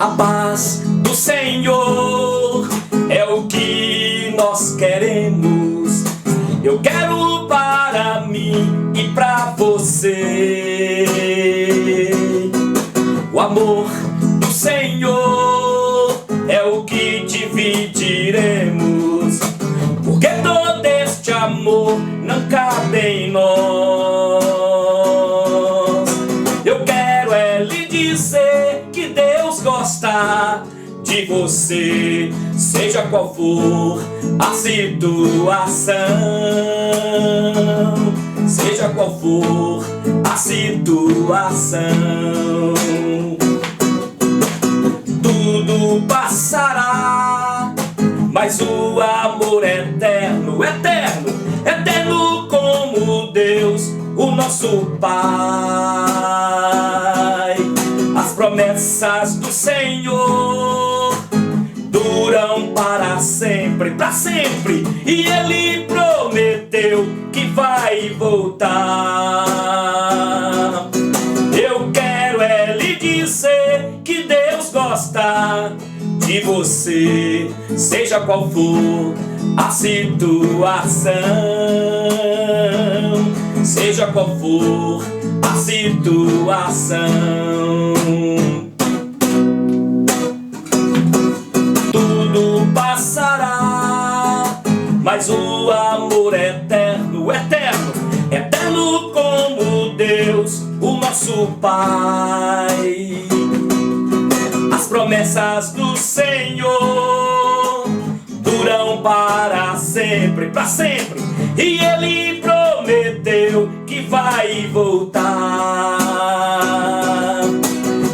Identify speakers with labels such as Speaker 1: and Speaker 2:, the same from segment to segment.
Speaker 1: A paz do Senhor é o que nós queremos. Eu quero para mim e para você. O amor do Senhor é o que dividiremos, porque todo este amor não cabe em nós. Eu quero lhe dizer que Deus gosta de você, seja qual for a situação, seja qual for a situação. Tudo passará, mas o amor é eterno, eterno, eterno como Deus, o nosso Pai. As promessas do Senhor duram para sempre, e Ele prometeu que vai voltar. Eu quero lhe dizer que Deus gosta de você, seja qual for a situação, seja qual for a situação. Tudo passará, mas o amor é eterno, eterno, eterno como Deus, o nosso Pai. As promessas do Senhor duram para sempre, e Ele prometeu que vai voltar.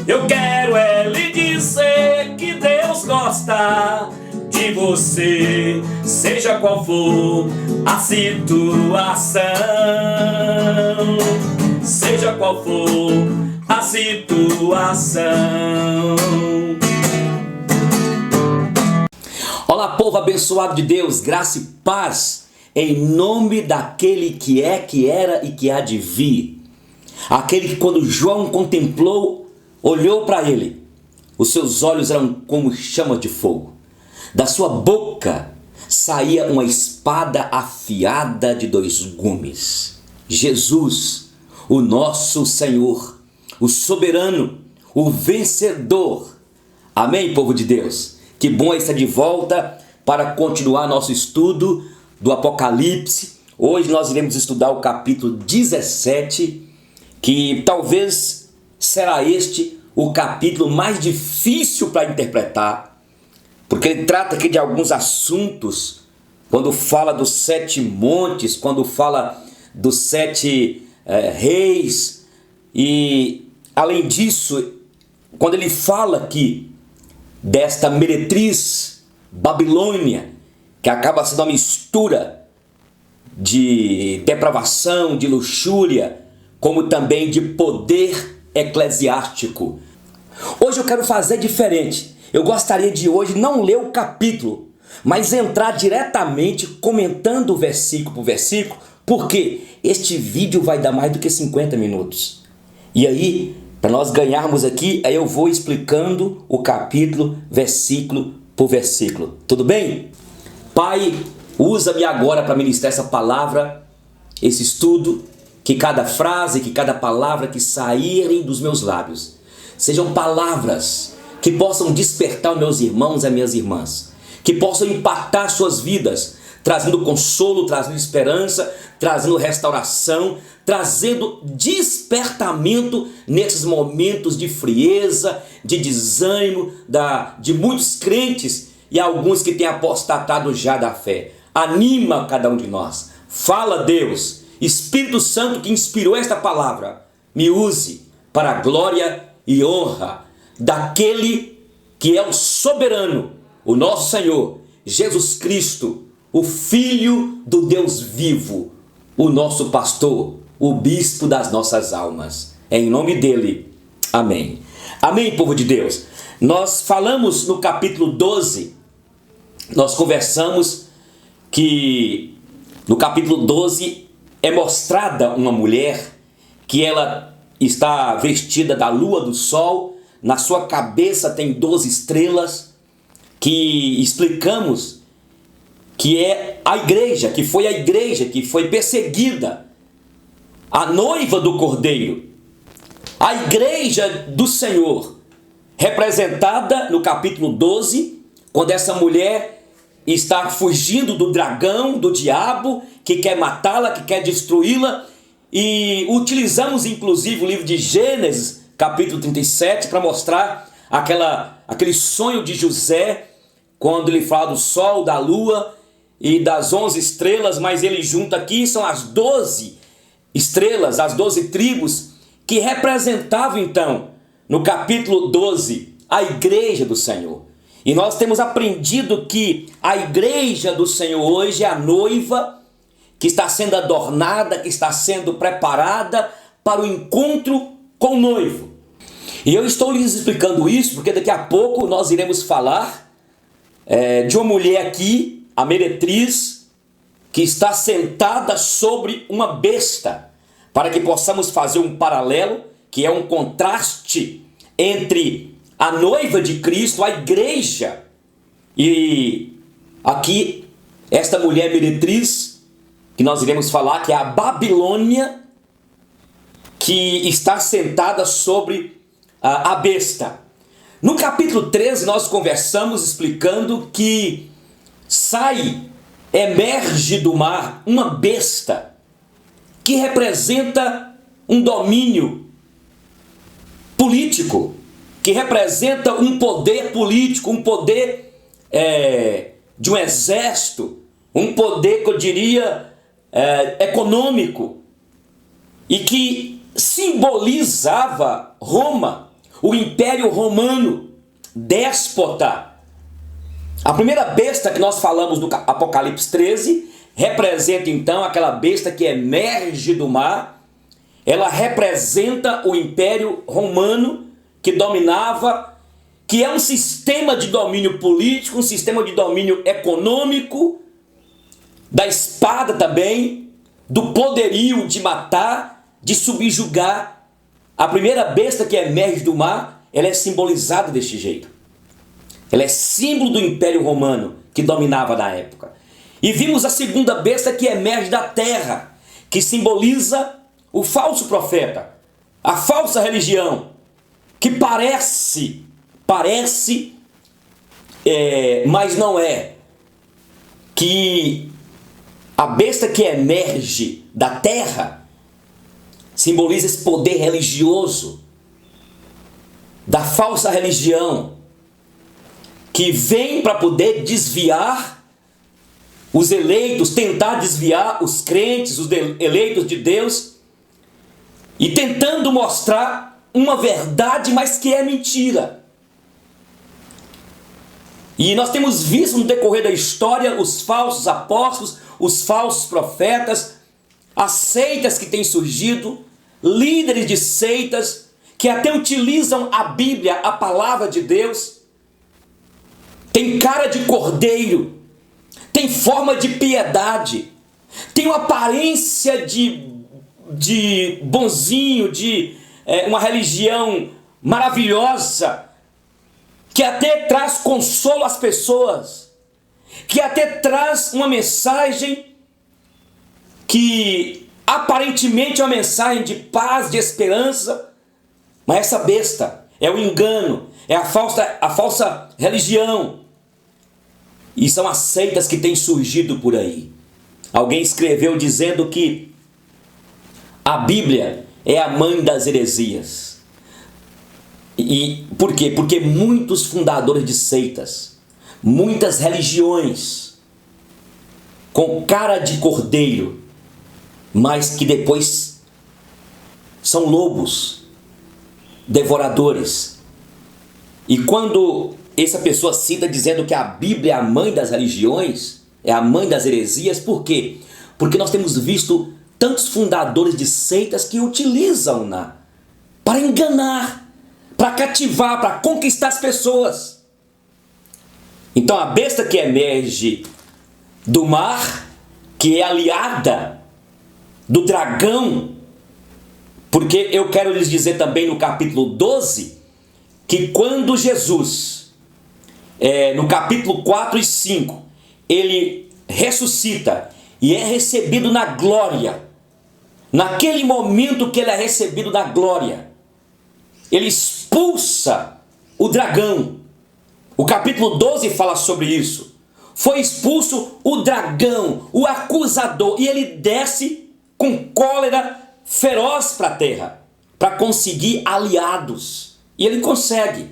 Speaker 1: Eu quero lhe dizer que Deus gosta de você, seja qual for a situação, seja qual for a situação.
Speaker 2: Olá, povo abençoado de Deus, graça e paz, em nome daquele que é, que era e que há de vir. Aquele que quando João contemplou, olhou para ele, os seus olhos eram como chamas de fogo. Da sua boca saía uma espada afiada de 2 gumes. Jesus, o nosso Senhor, o soberano, o vencedor. Amém, povo de Deus? Que bom estar de volta para continuar nosso estudo do Apocalipse. Hoje nós iremos estudar o capítulo 17, que talvez será este o capítulo mais difícil para interpretar, porque ele trata aqui de alguns assuntos, quando fala dos 7 montes, quando fala dos 7 reis, e além disso, quando ele fala aqui desta meretriz Babilônia, que acaba sendo uma mistura de depravação, de luxúria, como também de poder eclesiástico. Hoje eu quero fazer diferente. Eu gostaria de hoje não ler o capítulo, mas entrar diretamente comentando versículo por versículo, porque este vídeo vai dar mais do que 50 minutos. E aí, para nós ganharmos aqui, aí eu vou explicando o capítulo, versículo por versículo. Tudo bem? Pai, usa-me agora para ministrar essa palavra, esse estudo, que cada frase, que cada palavra que saírem dos meus lábios sejam palavras que possam despertar os meus irmãos e as minhas irmãs, que possam impactar suas vidas, trazendo consolo, trazendo esperança, trazendo restauração, trazendo despertamento nesses momentos de frieza, de desânimo, de muitos crentes e alguns que têm apostatado já da fé. Anima cada um de nós. Fala, Deus, Espírito Santo que inspirou esta palavra, me use para a glória e honra daquele que é o soberano, o nosso Senhor, Jesus Cristo, o Filho do Deus vivo, o nosso pastor, o bispo das nossas almas. Em nome dele, amém. Amém, povo de Deus. Nós falamos no capítulo 12, nós conversamos que no capítulo 12 é mostrada uma mulher que ela está vestida da lua, do sol, na sua cabeça tem 12 estrelas, que explicamos que é a igreja, que foi perseguida, a noiva do Cordeiro, a igreja do Senhor, representada no capítulo 12, quando essa mulher está fugindo do dragão, do diabo, que quer matá-la, que quer destruí-la, e utilizamos inclusive o livro de Gênesis, capítulo 37, para mostrar aquele sonho de José, quando ele fala do sol, da lua e das 11 estrelas, mas ele junta aqui, são as 12 estrelas, as 12 tribos, que representavam então, no capítulo 12, a igreja do Senhor. E nós temos aprendido que a igreja do Senhor hoje é a noiva que está sendo adornada, que está sendo preparada para o encontro com o noivo. E eu estou lhes explicando isso porque daqui a pouco nós iremos falar de uma mulher aqui, a meretriz, que está sentada sobre uma besta, para que possamos fazer um paralelo, que é um contraste entre a noiva de Cristo, a igreja, e aqui esta mulher meretriz, que nós iremos falar, que é a Babilônia, que está sentada sobre a besta. No capítulo 13 nós conversamos explicando que emerge do mar uma besta, que representa um domínio político, que representa um poder político, um poder de um exército, um poder que eu diria econômico, e que simbolizava Roma, o Império Romano, déspota. A primeira besta que nós falamos no Apocalipse 13 representa então aquela besta que emerge do mar. Ela representa o Império Romano, que dominava, que é um sistema de domínio político, um sistema de domínio econômico, da espada também, do poderio de matar, de subjugar. A primeira besta que emerge do mar, ela é simbolizada deste jeito. Ela é símbolo do Império Romano, que dominava na época. E vimos a segunda besta que emerge da terra, que simboliza o falso profeta, a falsa religião, que parece, mas não é, que a besta que emerge da terra simboliza esse poder religioso, da falsa religião, que vem para poder desviar os eleitos, tentar desviar os crentes, os eleitos de Deus, e tentando mostrar uma verdade, mas que é mentira. E nós temos visto no decorrer da história os falsos apóstolos, os falsos profetas, as seitas que têm surgido, líderes de seitas que até utilizam a Bíblia, a palavra de Deus, tem cara de cordeiro, tem forma de piedade, tem uma aparência de bonzinho, de uma religião maravilhosa, que até traz consolo às pessoas, que até traz uma mensagem que aparentemente é uma mensagem de paz, de esperança, mas essa besta é o engano, é a falsa religião. E são as seitas que têm surgido por aí. Alguém escreveu dizendo que a Bíblia é a mãe das heresias. E por quê? Porque muitos fundadores de seitas, muitas religiões, com cara de cordeiro, mas que depois são lobos, devoradores. E quando essa pessoa cita dizendo que a Bíblia é a mãe das religiões, é a mãe das heresias, por quê? Porque nós temos visto tantos fundadores de seitas que utilizam-na para enganar, para cativar, para conquistar as pessoas. Então a besta que emerge do mar, que é aliada do dragão, porque eu quero lhes dizer também no capítulo 12 que quando Jesus, no capítulo 4 e 5, ele ressuscita e é recebido na glória, naquele momento que ele é recebido na glória, ele expulsa o dragão. O capítulo 12 fala sobre isso. Foi expulso o dragão, o acusador, e ele desce com cólera feroz para a terra, para conseguir aliados. E ele consegue.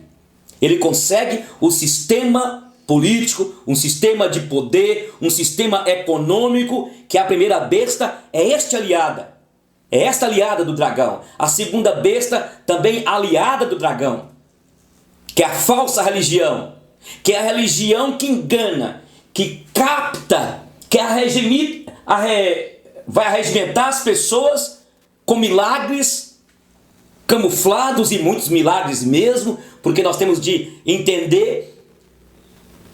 Speaker 2: Ele consegue o sistema político, um sistema de poder, um sistema econômico, que a primeira besta é esta aliada do dragão. A segunda besta também aliada do dragão, que é a falsa religião, que é a religião que engana, que capta, que vai arregimentar as pessoas com milagres camuflados, e muitos milagres mesmo, porque nós temos de entender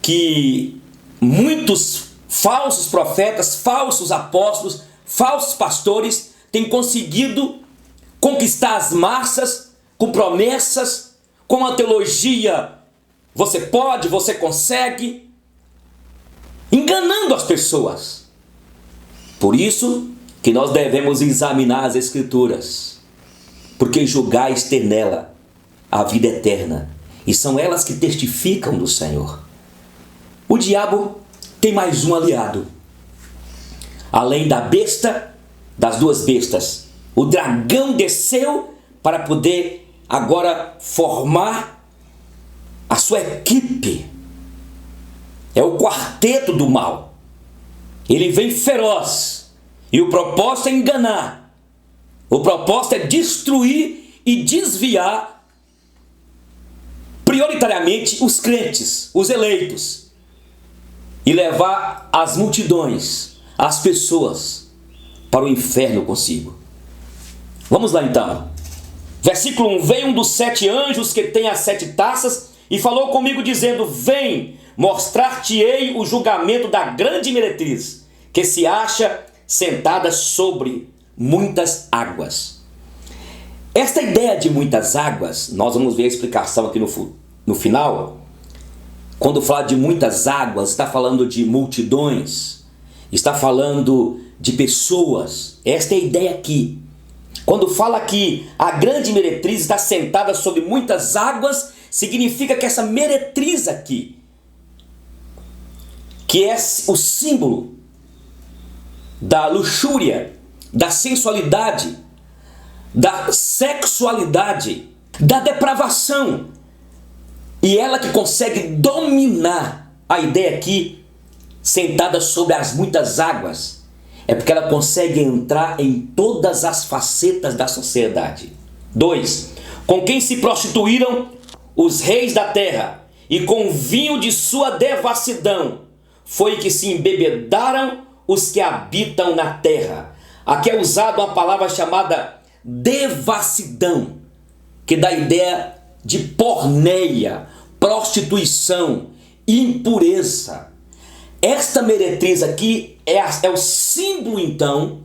Speaker 2: que muitos falsos profetas, falsos apóstolos, falsos pastores têm conseguido conquistar as massas com promessas, com uma teologia, você pode, você consegue, enganando as pessoas. Por isso que nós devemos examinar as Escrituras, porque julgais ter nela a vida eterna, e são elas que testificam do Senhor. O diabo tem mais um aliado, além da besta, das duas bestas. O dragão desceu para poder agora formar a sua equipe. É o quarteto do mal. Ele vem feroz, e o propósito é enganar. O propósito é destruir e desviar prioritariamente os crentes, os eleitos, e levar as multidões, as pessoas, para o inferno consigo. Vamos lá então. Versículo 1. Veio um dos 7 anjos que tem as 7 taças e falou comigo dizendo: vem, mostrar-te-ei o julgamento da grande meretriz, que se acha sentada sobre muitas águas. Esta ideia de muitas águas, nós vamos ver a explicação aqui no final. Quando fala de muitas águas, está falando de multidões, está falando de pessoas. Esta é a ideia aqui. Quando fala que a grande meretriz está sentada sobre muitas águas, significa que essa meretriz aqui, que é o símbolo da luxúria, da sensualidade, da sexualidade, da depravação, e ela que consegue dominar, a ideia aqui, sentada sobre as muitas águas, é porque ela consegue entrar em todas as facetas da sociedade. 2. Com quem se prostituíram os reis da terra, e com o vinho de sua devassidão foi que se embebedaram os que habitam na terra. Aqui é usada uma palavra chamada devassidão, que dá a ideia de porneia, prostituição, impureza. Esta meretriz aqui é o símbolo, então,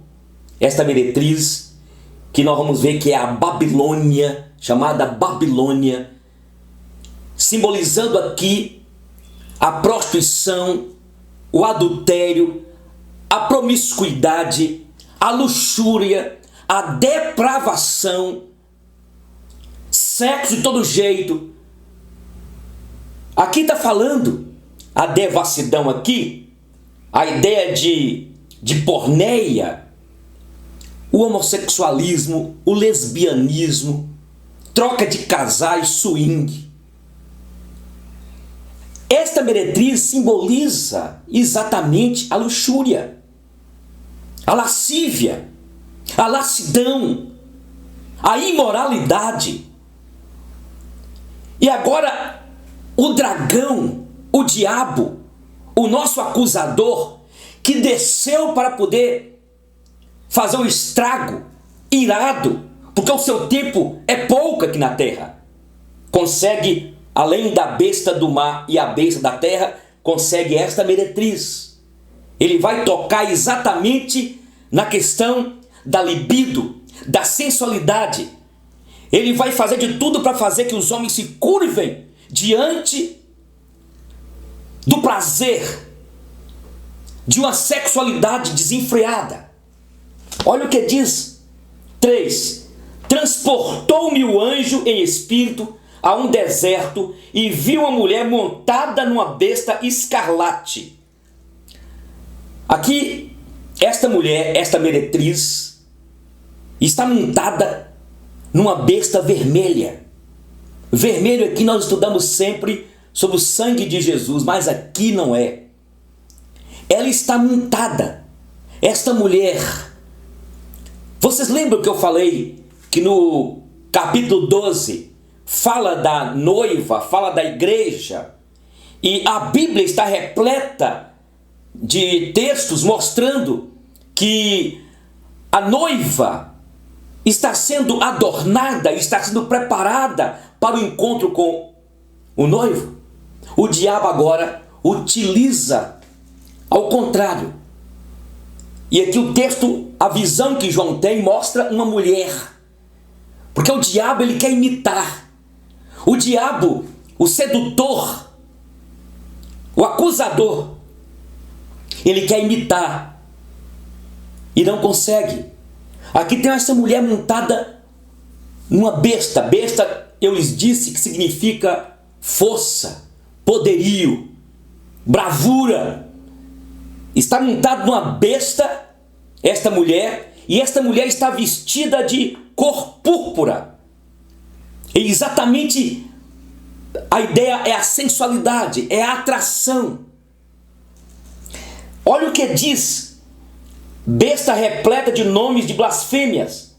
Speaker 2: esta meretriz, que nós vamos ver que é a Babilônia, chamada Babilônia, simbolizando aqui a prostituição, o adultério, a promiscuidade, a luxúria, a depravação, sexo de todo jeito. Aqui está falando a devassidão aqui, a ideia de porneia, o homossexualismo, o lesbianismo, troca de casais, swing. Esta meretriz simboliza exatamente a luxúria, a lascívia, a lassidão, a imoralidade. E agora o dragão, o diabo, o nosso acusador, que desceu para poder fazer um estrago, irado, porque o seu tempo é pouco aqui na terra, consegue, além da besta do mar e a besta da terra, consegue esta meretriz. Ele vai tocar exatamente na questão da libido, da sensualidade. Ele vai fazer de tudo para fazer que os homens se curvem diante do prazer de uma sexualidade desenfreada. Olha o que diz 3. Transportou-me o anjo em espírito a um deserto e vi uma mulher montada numa besta escarlate. Aqui, esta mulher, esta meretriz, está montada numa besta vermelha. Vermelho aqui nós estudamos sempre sobre o sangue de Jesus, mas aqui não é. Ela está montada. Esta mulher. Vocês lembram que eu falei que no capítulo 12 fala da noiva, fala da igreja, e a Bíblia está repleta de textos mostrando que a noiva está sendo adornada, está sendo preparada para o encontro com o noivo. O diabo agora utiliza ao contrário. E aqui o texto, a visão que João tem, mostra uma mulher. Porque o diabo, ele quer imitar. O diabo, o sedutor, o acusador, ele quer imitar e não consegue. Aqui tem essa mulher montada numa besta. Besta, eu lhes disse que significa força, poderio, bravura. Está montada numa besta esta mulher, e esta mulher está vestida de cor púrpura. E exatamente a ideia é a sensualidade, é a atração. Olha o que diz: besta repleta de nomes de blasfêmias,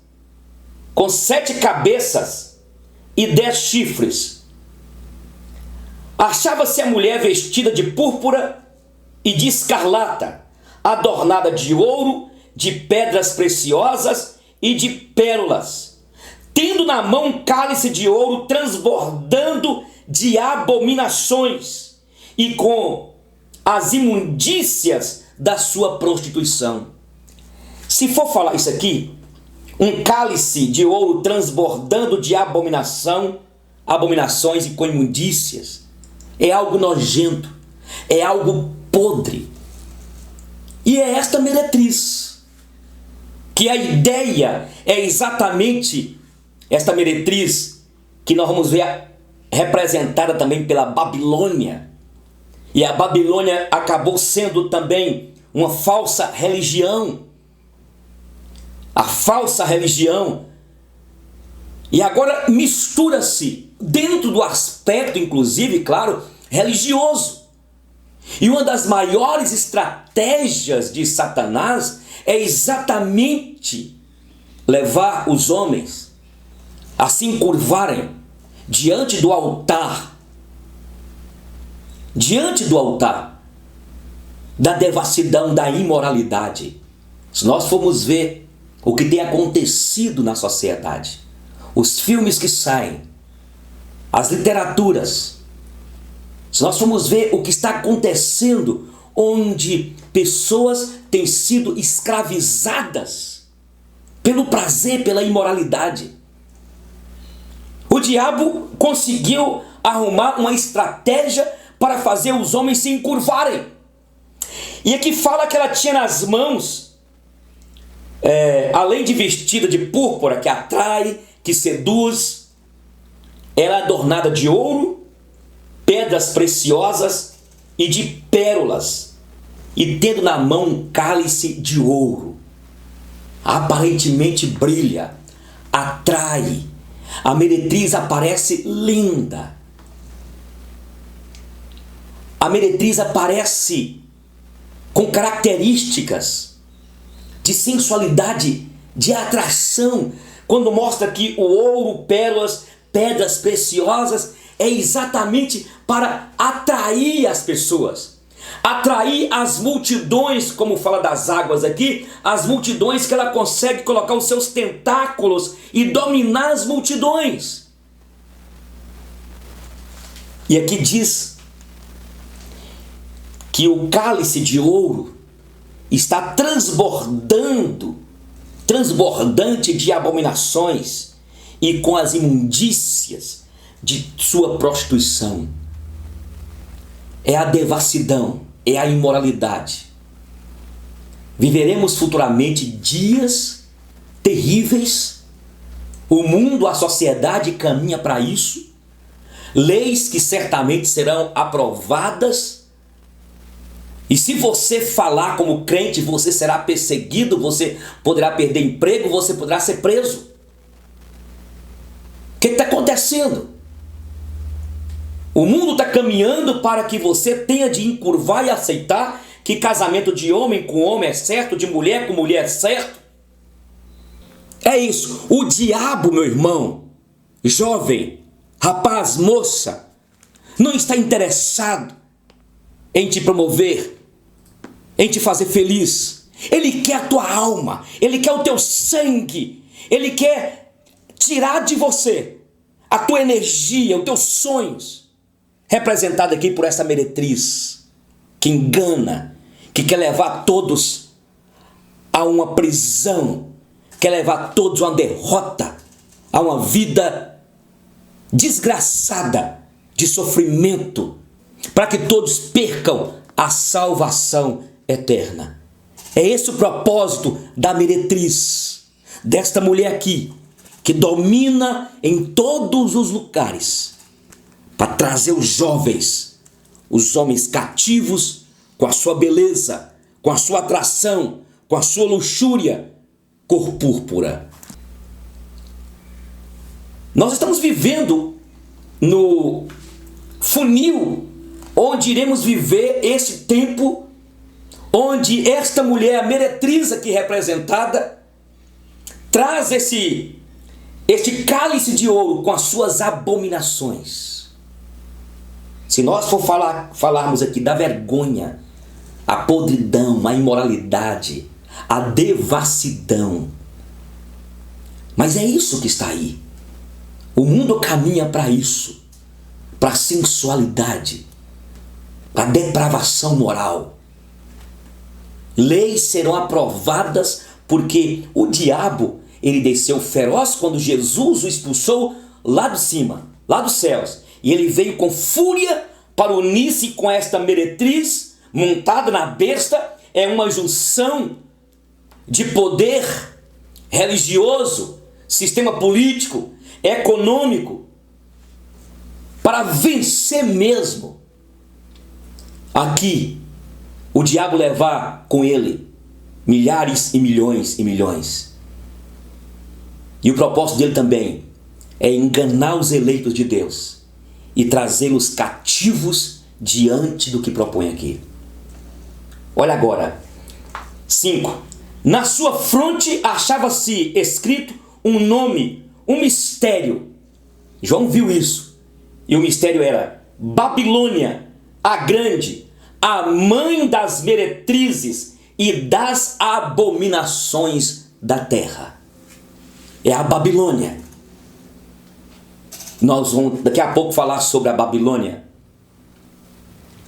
Speaker 2: com 7 cabeças e 10 chifres. Achava-se a mulher vestida de púrpura e de escarlata, adornada de ouro, de pedras preciosas e de pérolas, tendo na mão um cálice de ouro transbordando de abominações e com as imundícias da sua prostituição. Se for falar isso aqui, um cálice de ouro transbordando de abominações e com imundícias, é algo nojento, é algo podre. E é esta meretriz, que a ideia é exatamente esta meretriz que nós vamos ver representada também pela Babilônia. E a Babilônia acabou sendo também uma falsa religião. A falsa religião. E agora mistura-se dentro do aspecto, inclusive, claro, religioso. E uma das maiores estratégias de Satanás é exatamente levar os homens a se encurvarem diante do altar da devassidão, da imoralidade. Se nós formos ver o que tem acontecido na sociedade, os filmes que saem, as literaturas, se nós formos ver o que está acontecendo, onde pessoas têm sido escravizadas pelo prazer, pela imoralidade. O diabo conseguiu arrumar uma estratégia para fazer os homens se encurvarem. E aqui fala que ela tinha nas mãos, além de vestida de púrpura, que atrai, que seduz, ela é adornada de ouro, pedras preciosas e de pérolas, e tendo na mão um cálice de ouro. Aparentemente brilha, atrai. A meretriz aparece linda. A meretriz aparece com características de sensualidade, de atração. Quando mostra que o ouro, pérolas, pedras preciosas, é exatamente para atrair as pessoas. Atrair as multidões, como fala das águas aqui, as multidões que ela consegue colocar os seus tentáculos e dominar as multidões. E aqui diz que o cálice de ouro está transbordante de abominações e com as imundícias de sua prostituição. É a devassidão, é a imoralidade. Viveremos futuramente dias terríveis. O mundo, a sociedade caminha para isso. Leis que certamente serão aprovadas. E se você falar como crente, você será perseguido, você poderá perder emprego, você poderá ser preso. O que está acontecendo? O mundo está caminhando para que você tenha de encurvar e aceitar que casamento de homem com homem é certo, de mulher com mulher é certo. É isso. O diabo, meu irmão, jovem, rapaz, moça, não está interessado em te promover, em te fazer feliz. Ele quer a tua alma, ele quer o teu sangue, ele quer tirar de você a tua energia, os teus sonhos, representado aqui por essa meretriz que engana, que quer levar todos a uma prisão, quer levar todos a uma derrota, a uma vida desgraçada de sofrimento, para que todos percam a salvação eterna. É esse o propósito da meretriz, desta mulher aqui, que domina em todos os lugares, para trazer os jovens, os homens cativos, com a sua beleza, com a sua atração, com a sua luxúria, cor púrpura. Nós estamos vivendo no funil onde iremos viver esse tempo, onde esta mulher, a meretriz aqui representada, traz este cálice de ouro com as suas abominações. Se nós for falarmos aqui da vergonha, a podridão, a imoralidade, a devassidão. Mas é isso que está aí. O mundo caminha para isso, para a sensualidade, para a depravação moral. Leis serão aprovadas porque o diabo, ele desceu feroz quando Jesus o expulsou lá de cima, lá dos céus. E ele veio com fúria para unir-se com esta meretriz montada na besta. É uma junção de poder religioso, sistema político, econômico, para vencer mesmo. Aqui, o diabo levar com ele milhares e milhões e milhões. E o propósito dele também é enganar os eleitos de Deus e trazê-los cativos diante do que propõe aqui. Olha agora. 5. Na sua fronte achava-se escrito um nome, um mistério. João viu isso. E o mistério era: Babilônia, a grande, a mãe das meretrizes e das abominações da terra. É a Babilônia. Nós vamos daqui a pouco falar sobre a Babilônia.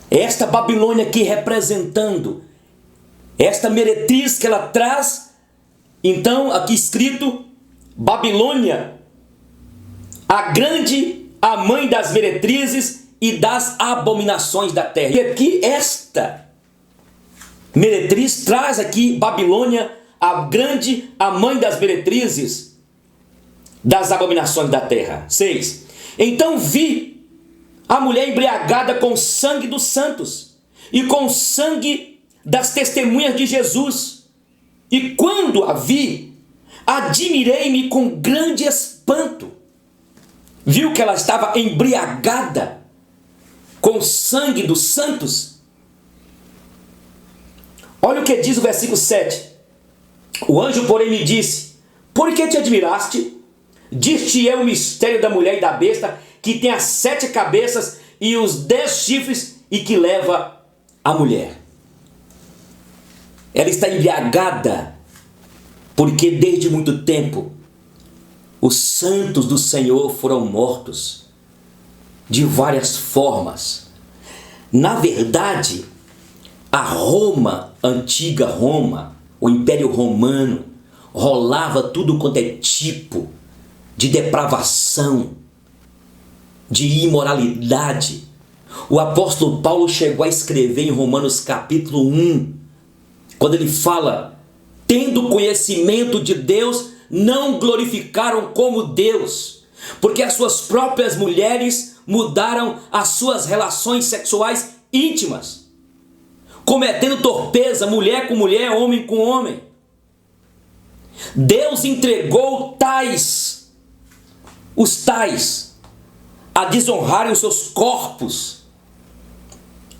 Speaker 2: Esta Babilônia aqui representando esta meretriz que ela traz. Então aqui escrito: Babilônia, a grande, a mãe das meretrizes e das abominações da terra. E aqui esta meretriz traz aqui Babilônia, a grande, a mãe das meretrizes, das abominações da terra. 6. Então vi a mulher embriagada com o sangue dos santos e com o sangue das testemunhas de Jesus. E quando a vi, admirei-me com grande espanto. Viu que ela estava embriagada com o sangue dos santos? Olha o que diz o versículo 7. O anjo, porém, me disse: por que te admiraste? Dir-te-é o mistério da mulher e da besta, que tem as 7 cabeças e os 10 chifres, e que leva a mulher. Ela está embriagada, porque desde muito tempo os santos do Senhor foram mortos de várias formas. Na verdade, a Roma, antiga Roma, o Império Romano, rolava tudo quanto é tipo de depravação, de imoralidade. O apóstolo Paulo chegou a escrever em Romanos capítulo 1, quando ele fala: tendo conhecimento de Deus, não glorificaram como Deus, porque as suas próprias mulheres mudaram as suas relações sexuais íntimas, cometendo torpeza, mulher com mulher, homem com homem. Deus entregou os tais, a desonrarem os seus corpos.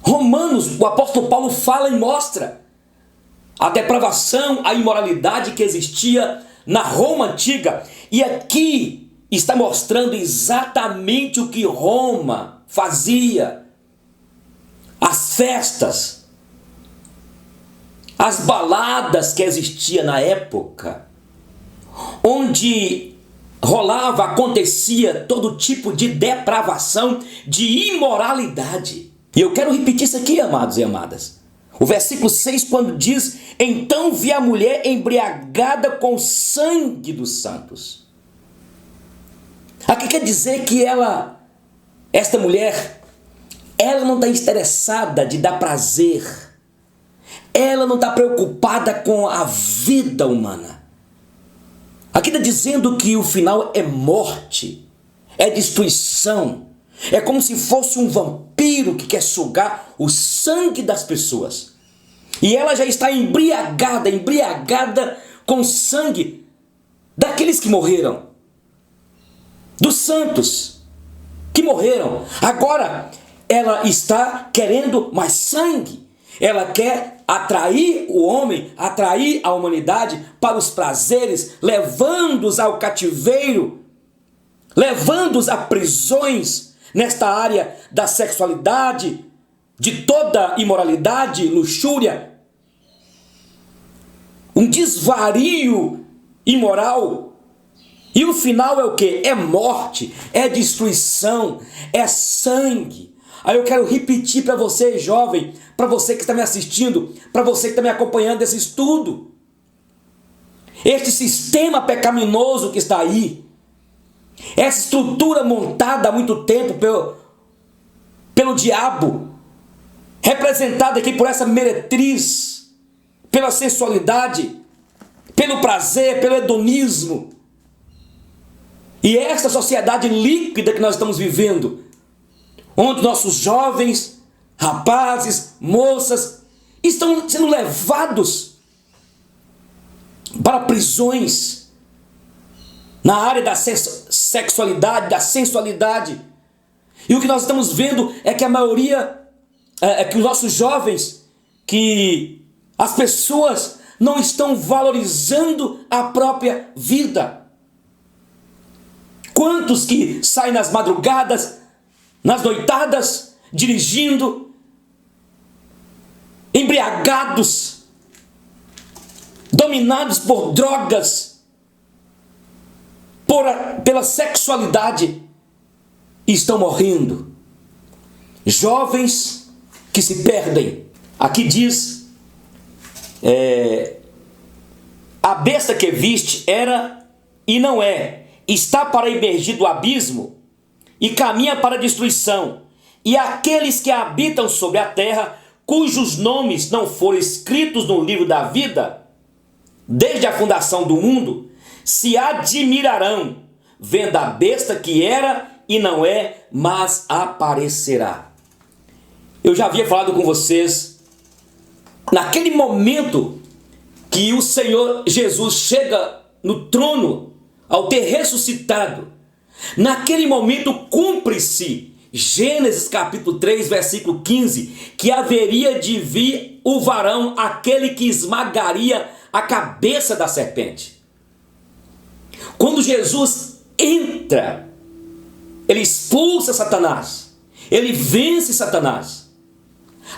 Speaker 2: Romanos, o apóstolo Paulo fala e mostra a depravação, a imoralidade que existia na Roma antiga. E aqui está mostrando exatamente o que Roma fazia. As festas, as baladas que existiam na época, onde acontecia todo tipo de depravação, de imoralidade. E eu quero repetir isso aqui, amados e amadas. O versículo 6, quando diz: então vi a mulher embriagada com o sangue dos santos. Aqui quer dizer que esta mulher, ela não está interessada de dar prazer. Ela não está preocupada com a vida humana. Aqui está dizendo que o final é morte, é destruição. É como se fosse um vampiro que quer sugar o sangue das pessoas. E ela já está embriagada com o sangue daqueles que morreram, dos santos que morreram. Agora ela está querendo mais sangue. Ela quer atrair o homem, atrair a humanidade para os prazeres, levando-os ao cativeiro, levando-os a prisões nesta área da sexualidade, de toda imoralidade, luxúria, um desvario imoral. E o final é o quê? É morte, é destruição, é sangue. Aí eu quero repetir para você, jovem, para você que está me assistindo, para você que está me acompanhando esse estudo. Este sistema pecaminoso que está aí, essa estrutura montada há muito tempo pelo diabo, representada aqui por essa meretriz, pela sensualidade, pelo prazer, pelo hedonismo. E essa sociedade líquida que nós estamos vivendo, onde nossos jovens, rapazes, moças, estão sendo levados para prisões na área da sexualidade, da sensualidade. E o que nós estamos vendo é que a maioria, que os nossos jovens, que as pessoas não estão valorizando a própria vida. Quantos que saem nas madrugadas, nas noitadas, dirigindo, embriagados, dominados por drogas, pela sexualidade, e estão morrendo. Jovens que se perdem. Aqui diz: a besta que viste era e não é, está para emergir do abismo e caminha para a destruição, e aqueles que habitam sobre a terra, cujos nomes não foram escritos no livro da vida, desde a fundação do mundo, se admirarão, vendo a besta que era e não é, mas aparecerá. Eu já havia falado com vocês, naquele momento que o Senhor Jesus chega no trono, ao ter ressuscitado, naquele momento cumpre-se Gênesis capítulo 3, versículo 15, que haveria de vir o varão, aquele que esmagaria a cabeça da serpente. Quando Jesus entra, ele expulsa Satanás, ele vence Satanás.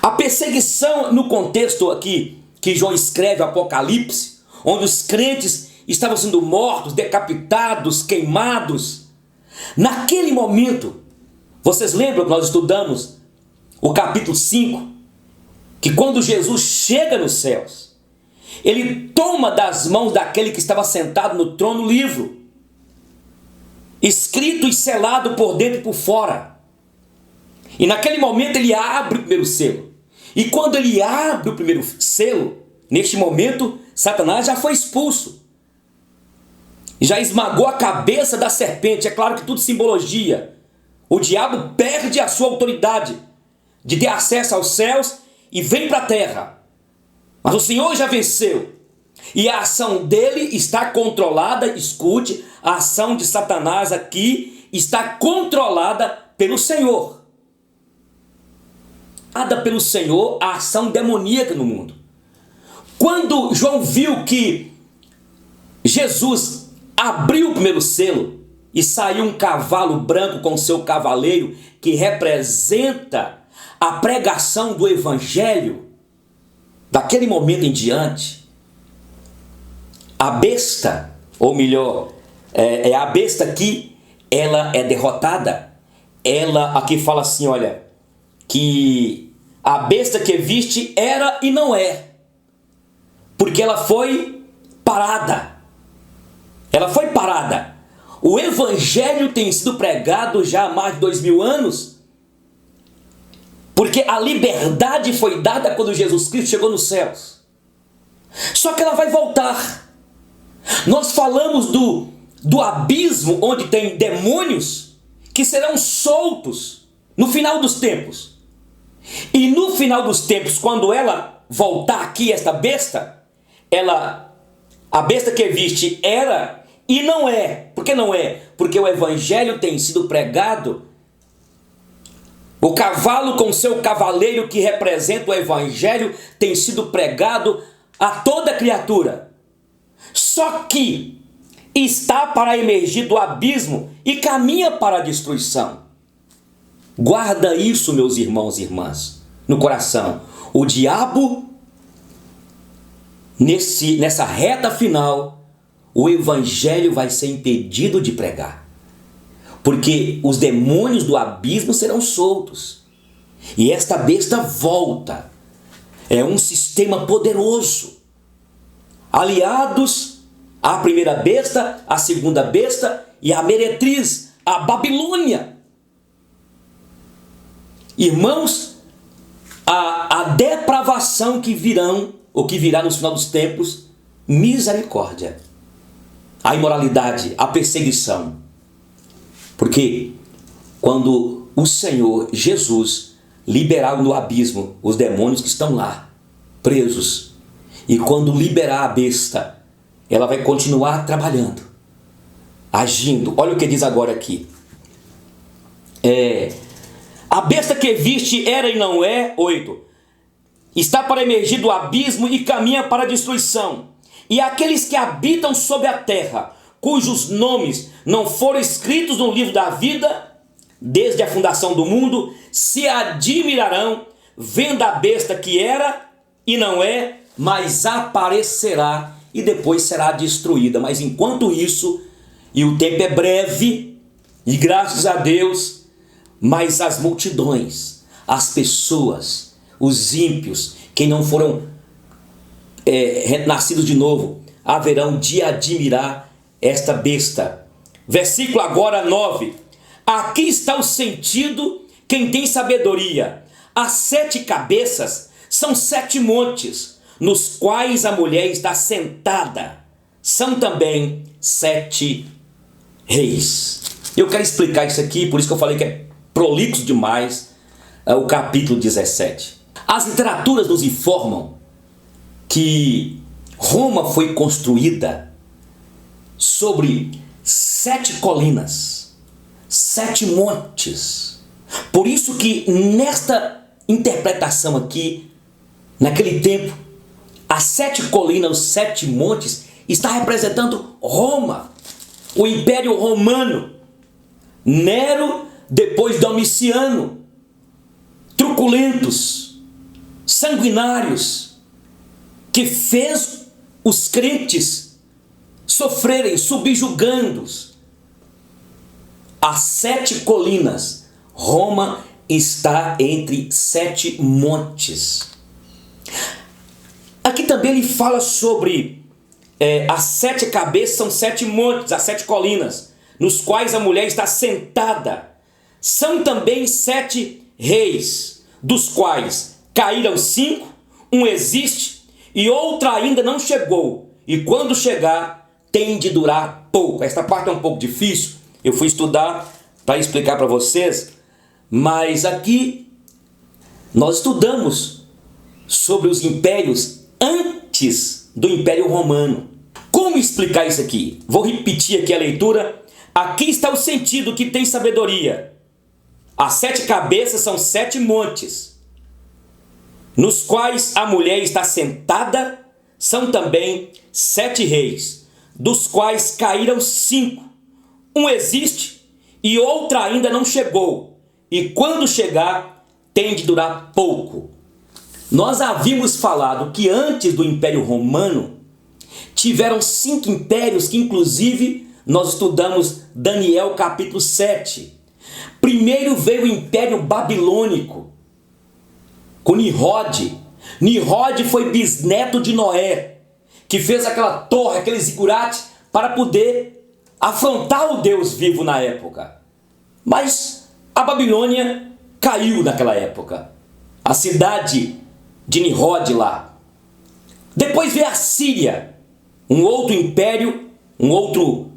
Speaker 2: A perseguição, no contexto aqui que João escreve, Apocalipse, onde os crentes estavam sendo mortos, decapitados, queimados. Naquele momento, vocês lembram que nós estudamos o capítulo 5, que quando Jesus chega nos céus, ele toma das mãos daquele que estava sentado no trono o livro. escrito e selado por dentro e por fora. E naquele momento ele abre o primeiro selo. E quando ele abre o primeiro selo, neste momento, Satanás já foi expulso. Já esmagou a cabeça da serpente. É claro que tudo simbologia. O diabo perde a sua autoridade de ter acesso aos céus e vem para a terra. Mas o Senhor já venceu. E a ação dele está controlada. Escute, a ação de Satanás aqui está controlada pelo Senhor. Pelo Senhor a ação demoníaca no mundo. Quando João viu que Jesus abriu o primeiro selo e saiu um cavalo branco com seu cavaleiro, que representa a pregação do evangelho, daquele momento em diante, a besta, ou melhor, é a besta aqui, ela é derrotada. Ela aqui fala assim, olha, que a besta que viste era e não é, porque ela foi parada. Ela foi parada. O evangelho tem sido pregado já há mais de 2000 anos, porque a liberdade foi dada quando Jesus Cristo chegou nos céus. Só que ela vai voltar. Nós falamos do abismo onde tem demônios que serão soltos no final dos tempos. E no final dos tempos, quando ela voltar aqui, esta besta, a besta que viste era e não é. Por que não é? Porque o evangelho tem sido pregado. O cavalo com seu cavaleiro, que representa o evangelho, tem sido pregado a toda criatura. Só que está para emergir do abismo e caminha para a destruição. Guarda isso, meus irmãos e irmãs, no coração. O diabo, nessa reta final, o evangelho vai ser impedido de pregar. Porque os demônios do abismo serão soltos. E esta besta volta. É um sistema poderoso. Aliados à primeira besta, à segunda besta e à meretriz, a Babilônia. Irmãos, a depravação que virão, ou que virá no final dos tempos, misericórdia. A imoralidade, a perseguição. Porque quando o Senhor Jesus liberar no abismo os demônios que estão lá, presos, e quando liberar a besta, ela vai continuar trabalhando, agindo. Olha o que diz agora aqui. A besta que viste era e não é, 8, está para emergir do abismo e caminha para a destruição. E aqueles que habitam sobre a terra, cujos nomes não foram escritos no livro da vida, desde a fundação do mundo, se admirarão, vendo a besta que era e não é, mas aparecerá e depois será destruída. Mas enquanto isso, e o tempo é breve, e graças a Deus, mas as multidões, as pessoas, os ímpios, quem não foram nascidos de novo, haverão de admirar esta besta. Versículo agora 9. Aqui está o sentido, quem tem sabedoria. As 7 cabeças são 7 montes, nos quais a mulher está sentada. São também 7 reis. Eu quero explicar isso aqui, por isso que eu falei que é prolixo demais o capítulo 17. As literaturas nos informam que Roma foi construída sobre 7 colinas, 7 montes. Por isso que nesta interpretação aqui, naquele tempo, as 7 colinas, os 7 montes, está representando Roma, o Império Romano. Nero, depois Domiciano, truculentos, sanguinários, que fez os crentes sofrerem, subjugando-os. As 7 colinas, Roma está entre 7 montes. Aqui também ele fala sobre as 7 cabeças, são 7 montes, as 7 colinas, nos quais a mulher está sentada. São também 7 reis, dos quais caíram 5, um existe e outra ainda não chegou. E quando chegar, tem de durar pouco. Esta parte é um pouco difícil, eu fui estudar para explicar para vocês, mas aqui nós estudamos sobre os impérios antes do Império Romano. Como explicar isso aqui? Vou repetir aqui a leitura. Aqui está o sentido que tem sabedoria. As 7 cabeças são 7 montes, nos quais a mulher está sentada. São também 7 reis, dos quais caíram 5. Um existe e outra ainda não chegou. E quando chegar, tem de durar pouco. Nós havíamos falado que antes do Império Romano, tiveram 5 impérios que inclusive nós estudamos Daniel capítulo 7. Primeiro veio o Império Babilônico, com Nimrod. Nimrod foi bisneto de Noé, que fez aquela torre, aquele zigurate, para poder afrontar o Deus vivo na época. Mas a Babilônia caiu naquela época. A cidade de Nimrod lá. Depois veio a Síria, um outro império, um outro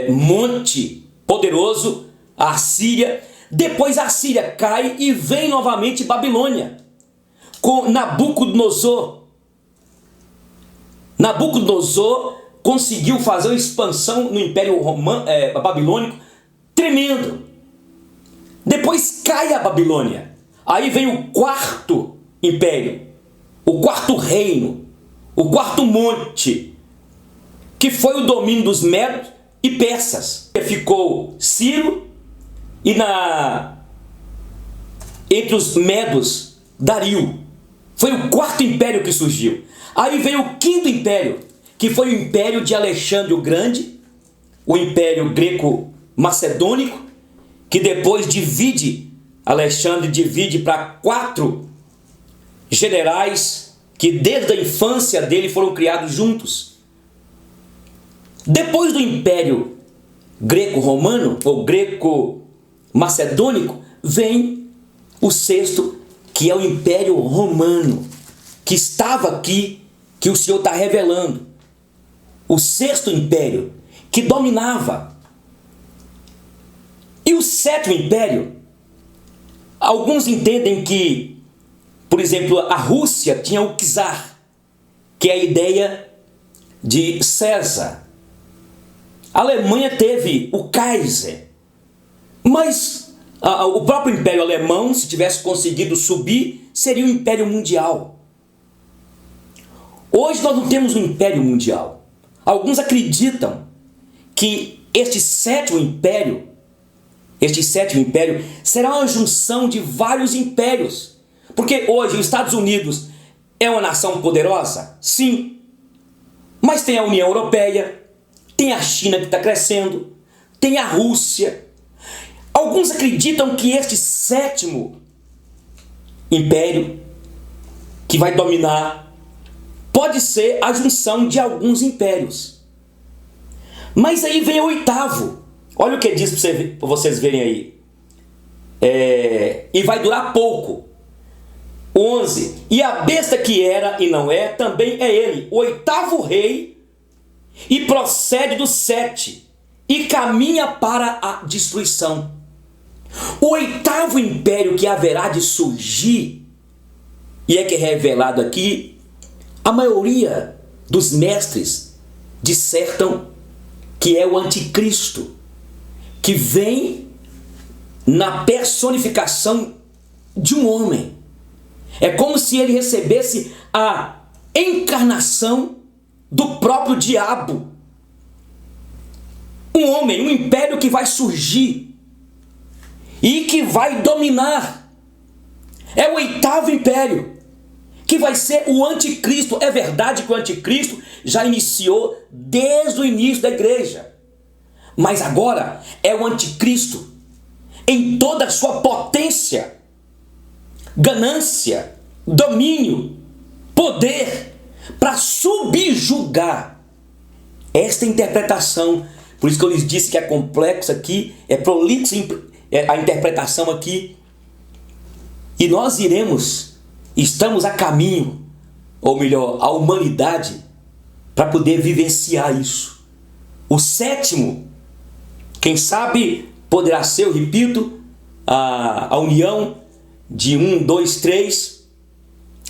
Speaker 2: monte poderoso, a Síria. Depois a Síria cai e vem novamente Babilônia, com Nabucodonosor. Nabucodonosor conseguiu fazer uma expansão no Império Babilônico tremendo. Depois cai a Babilônia. Aí vem o 4º império, o 4º reino, o 4º monte, que foi o domínio dos medos e persas. Ficou Ciro e entre os medos, Dario. Foi o 4º império que surgiu. Aí veio o 5º império, que foi o império de Alexandre o Grande, o império greco-macedônico, que depois Alexandre divide para 4 generais que desde a infância dele foram criados juntos. Depois do Império Greco-Romano, ou Greco-Macedônico, vem o 6º, que é o Império Romano, que estava aqui, que o Senhor está revelando. O 6º Império, que dominava. E o 7º Império, alguns entendem que, por exemplo, a Rússia tinha o czar, que é a ideia de César. A Alemanha teve o Kaiser. Mas o próprio Império Alemão, se tivesse conseguido subir, seria um Império Mundial. Hoje nós não temos um Império Mundial. Alguns acreditam que este 7º Império será uma junção de vários impérios. Porque hoje os Estados Unidos é uma nação poderosa? Sim. Mas tem a União Europeia, tem a China que está crescendo, tem a Rússia. Alguns acreditam que este 7º império que vai dominar pode ser a junção de alguns impérios. Mas aí vem o 8º. Olha o que diz para vocês verem aí. E vai durar pouco. 11. E a besta que era e não é, também é ele, o 8º rei, e procede do 7, e caminha para a destruição. O 8º império que haverá de surgir, e é que é revelado aqui, a maioria dos mestres dissertam que é o anticristo, que vem na personificação de um homem. É como se ele recebesse a encarnação do próprio diabo. Um homem, um império que vai surgir e que vai dominar. É o 8º império, que vai ser o anticristo. É verdade que o anticristo já iniciou desde o início da igreja. Mas agora é o anticristo em toda a sua potência, ganância, domínio, poder, para subjugar. Esta interpretação Por isso que eu lhes disse que é complexo aqui, é prolixo a interpretação aqui. E nós estamos a caminho, ou melhor, a humanidade, para poder vivenciar isso. O sétimo, quem sabe poderá ser, eu repito, a união de 1, 2, 3.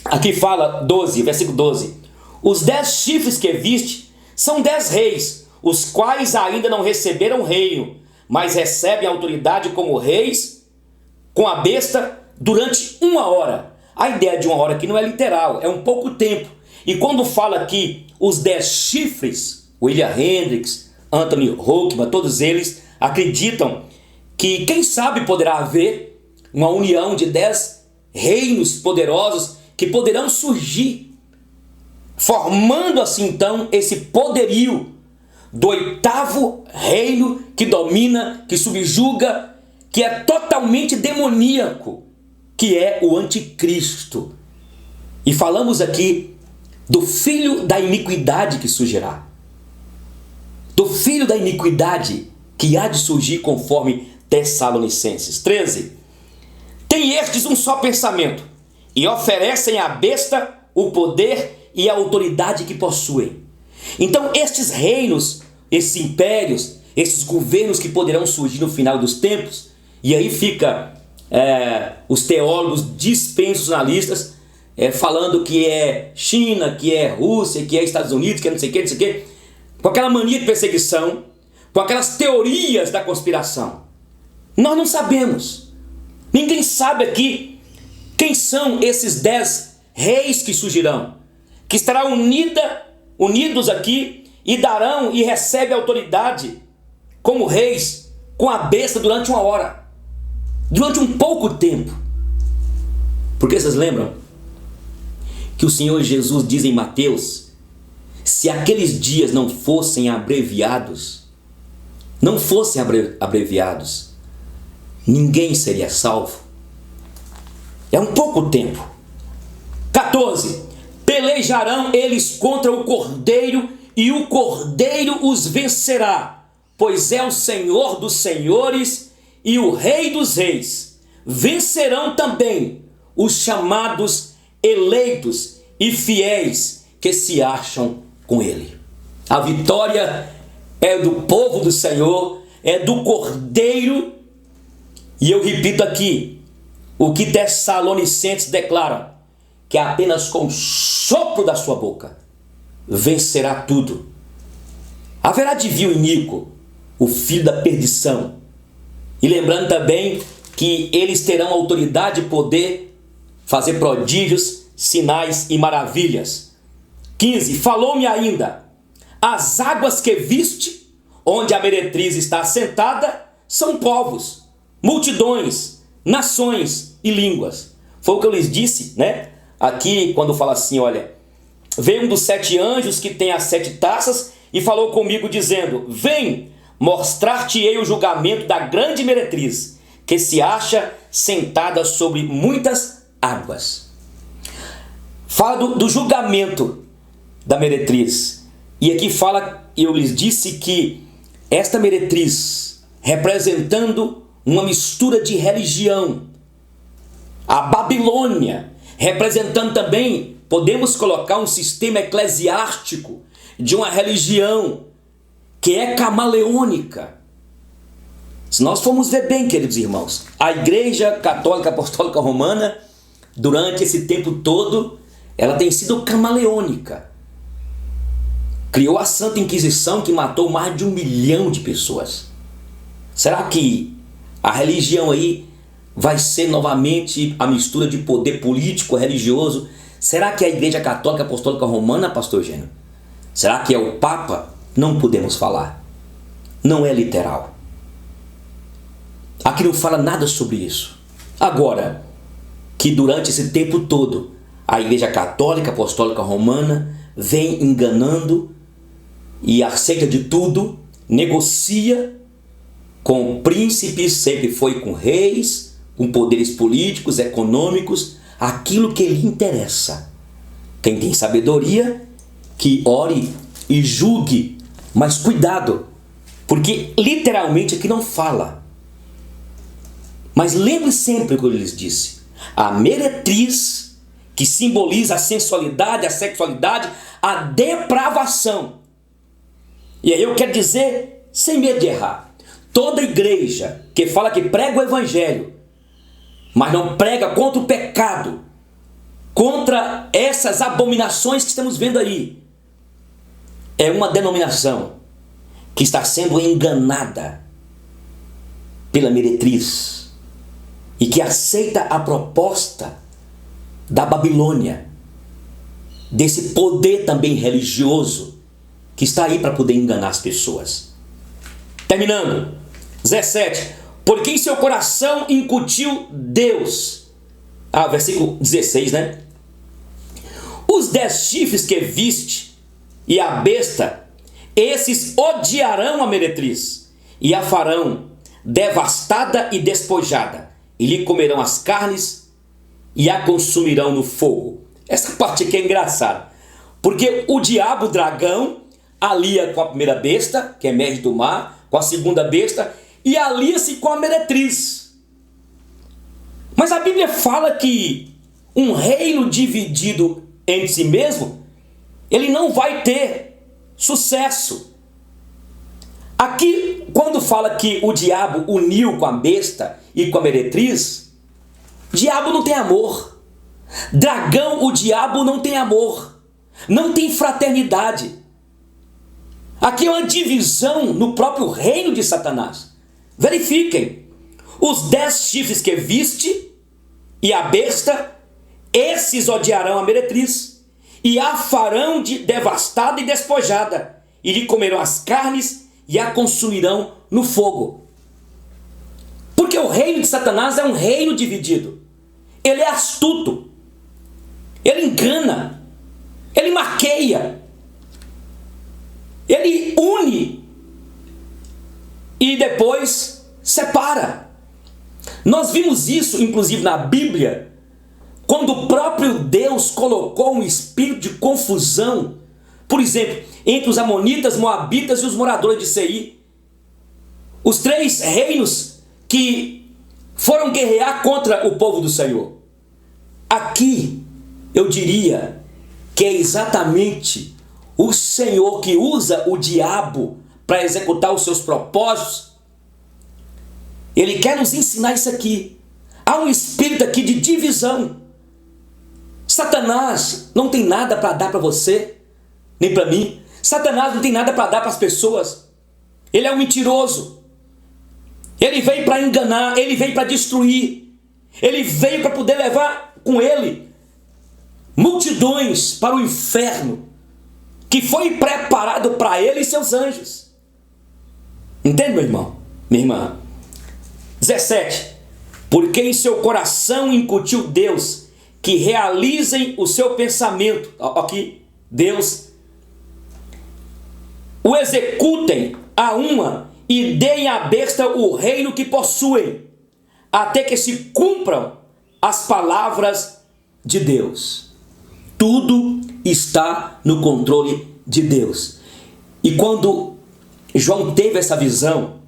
Speaker 2: Aqui fala 12, versículo 12. Os 10 chifres que viste são 10 reis, os quais ainda não receberam reino, mas recebem autoridade como reis com a besta durante 1 hora. A ideia de 1 hora aqui não é literal, é um pouco tempo. E quando fala aqui os 10 chifres, William Hendricks, Anthony Hockman, todos eles acreditam que, quem sabe, poderá haver uma união de 10 reinos poderosos que poderão surgir, formando assim então esse poderio do 8º reino que domina, que subjuga, que é totalmente demoníaco, que é o anticristo. E falamos aqui do filho da iniquidade que surgirá, do filho da iniquidade que há de surgir, conforme Tessalonicenses 13. Tem estes um só pensamento, e oferecem à besta o poder e a autoridade que possuem. Então estes reinos, esses impérios, esses governos que poderão surgir no final dos tempos, e aí fica os teólogos dispensacionalistas falando que é China, que é Rússia, que é Estados Unidos, que é não sei o que, não sei o que, com aquela mania de perseguição, com aquelas teorias da conspiração. Nós não sabemos. Ninguém sabe aqui quem são esses 10 reis que surgirão, que estarão unidos aqui e darão e recebem autoridade como reis com a besta durante 1 hora, durante um pouco tempo. Porque vocês lembram que o Senhor Jesus diz em Mateus: se aqueles dias não fossem abreviados, ninguém seria salvo. É um pouco tempo. 14. Pelejarão eles contra o Cordeiro, e o Cordeiro os vencerá, pois é o Senhor dos senhores e o Rei dos reis. Vencerão também os chamados, eleitos e fiéis que se acham com ele. A vitória é do povo do Senhor, é do Cordeiro. E eu repito aqui o que Tessalonicenses declara, que apenas com o sopro da sua boca vencerá tudo. Haverá de vir o iníquo, o filho da perdição. E lembrando também que eles terão autoridade e poder fazer prodígios, sinais e maravilhas. 15. Falou-me ainda: as águas que viste, onde a meretriz está assentada, são povos, multidões, nações e línguas. Foi o que eu lhes disse, né? Aqui, quando fala assim, olha, veio um dos 7 anjos que tem as 7 taças e falou comigo dizendo: vem, mostrar-te-ei o julgamento da grande meretriz, que se acha sentada sobre muitas águas. Fala do julgamento da meretriz. E aqui fala, eu lhes disse que esta meretriz, representando uma mistura de religião, a Babilônia, representando também, podemos colocar um sistema eclesiástico de uma religião que é camaleônica. Se nós formos ver bem, queridos irmãos, a Igreja Católica Apostólica Romana, durante esse tempo todo, ela tem sido camaleônica. Criou a Santa Inquisição, que matou mais de 1 milhão de pessoas. Será que a religião aí vai ser novamente a mistura de poder político, religioso? Será que é a Igreja Católica Apostólica Romana, pastor Gênio? Será que é o Papa? Não podemos falar. Não é literal. Aqui não fala nada sobre isso. Agora, que durante esse tempo todo, a Igreja Católica Apostólica Romana vem enganando e aceita de tudo, negocia com príncipes, sempre foi com reis, com poderes políticos, econômicos, aquilo que lhe interessa. Quem tem sabedoria, que ore e julgue, mas cuidado, Porque literalmente aqui não fala. Mas lembre sempre o que eu lhes disse. A meretriz, que simboliza a sensualidade, a sexualidade, a depravação. E aí eu quero dizer, sem medo de errar, toda igreja que fala que prega o evangelho, mas não prega contra o pecado, contra essas abominações que estamos vendo aí, é uma denominação que está sendo enganada pela meretriz e que aceita a proposta da Babilônia, desse poder também religioso que está aí para poder enganar as pessoas. Terminando, 17. Porque em seu coração incutiu Deus. Versículo 16, né? Os 10 chifres que viste e a besta, esses odiarão a meretriz e a farão devastada e despojada, e lhe comerão as carnes e a consumirão no fogo. Essa parte aqui é engraçada, porque o diabo, o dragão, alia com a primeira besta, que emerge do mar, com a segunda besta, e alia-se com a meretriz. Mas a Bíblia fala que um reino dividido entre si mesmo, ele não vai ter sucesso. Aqui, quando fala que o diabo uniu com a besta e com a meretriz, diabo não tem amor. Dragão, o diabo não tem amor. Não tem fraternidade. Aqui é uma divisão no próprio reino de Satanás. Verifiquem. Os 10 chifres que viste e a besta, esses odiarão a meretriz e a farão devastada e despojada, e lhe comerão as carnes e a consumirão no fogo. Porque o reino de Satanás é um reino dividido. Ele é astuto. Ele engana. Ele maqueia. Ele une e depois separa. Nós vimos isso, inclusive, na Bíblia, quando o próprio Deus colocou um espírito de confusão, por exemplo, entre os amonitas, moabitas e os moradores de Seir. Os 3 reinos que foram guerrear contra o povo do Senhor. Aqui, eu diria que é exatamente o Senhor que usa o diabo para executar os seus propósitos. Ele quer nos ensinar isso aqui. Há um espírito aqui de divisão. Satanás não tem nada para dar para você, nem para mim. Satanás não tem nada para dar para as pessoas. Ele é um mentiroso. Ele veio para enganar, ele veio para destruir. Ele veio para poder levar com ele multidões para o inferno, que foi preparado para ele e seus anjos. Entende, meu irmão? Minha irmã? 17. Porque em seu coração incutiu Deus, que realizem o seu pensamento. Aqui, Deus. O executem a uma e deem à besta o reino que possuem, até que se cumpram as palavras de Deus. Tudo está no controle de Deus. E quando João teve essa visão,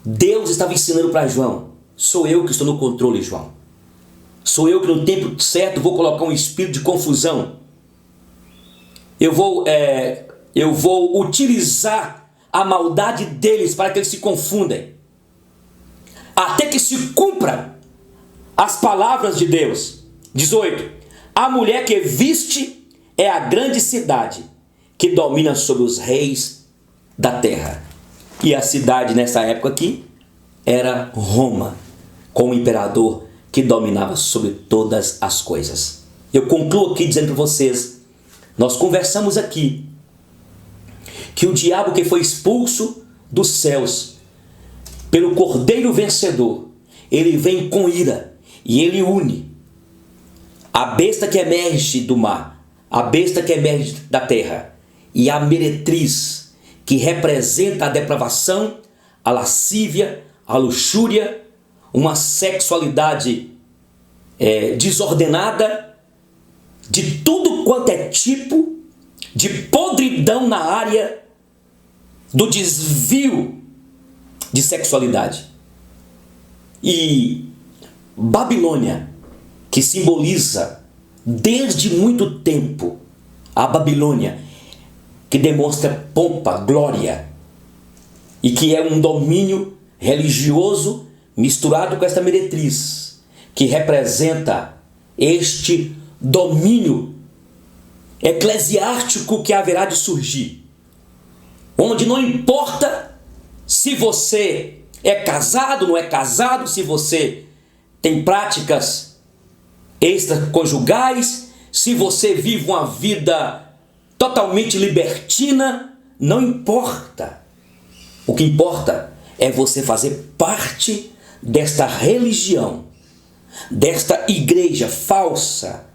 Speaker 2: Deus estava ensinando para João: sou eu que estou no controle, João. Sou eu que no tempo certo vou colocar um espírito de confusão. Eu vou utilizar a maldade deles para que eles se confundem, até que se cumpra as palavras de Deus. 18. A mulher que viste é a grande cidade que domina sobre os reis da terra. E a cidade nessa época aqui era Roma, com o imperador que dominava sobre todas as coisas. Eu concluo aqui dizendo para vocês, nós conversamos aqui que o diabo que foi expulso dos céus pelo Cordeiro vencedor, ele vem com ira e ele une a besta que emerge do mar, a besta que emerge da terra e a meretriz, que representa a depravação, a lascívia, a luxúria, uma sexualidade desordenada, de tudo quanto é tipo de podridão na área do desvio de sexualidade. E Babilônia, que simboliza desde muito tempo a Babilônia, que demonstra pompa, glória, e que é um domínio religioso misturado com esta meretriz, que representa este domínio eclesiástico que haverá de surgir, onde não importa se você é casado, não é casado, se você tem práticas extraconjugais, se você vive uma vida totalmente libertina, não importa. O que importa é você fazer parte desta religião, desta igreja falsa,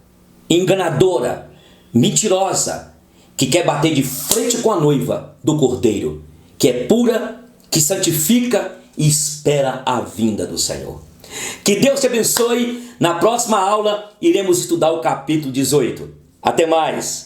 Speaker 2: enganadora, mentirosa, que quer bater de frente com a noiva do Cordeiro, que é pura, que santifica e espera a vinda do Senhor. Que Deus te abençoe. Na próxima aula iremos estudar o capítulo 18. Até mais!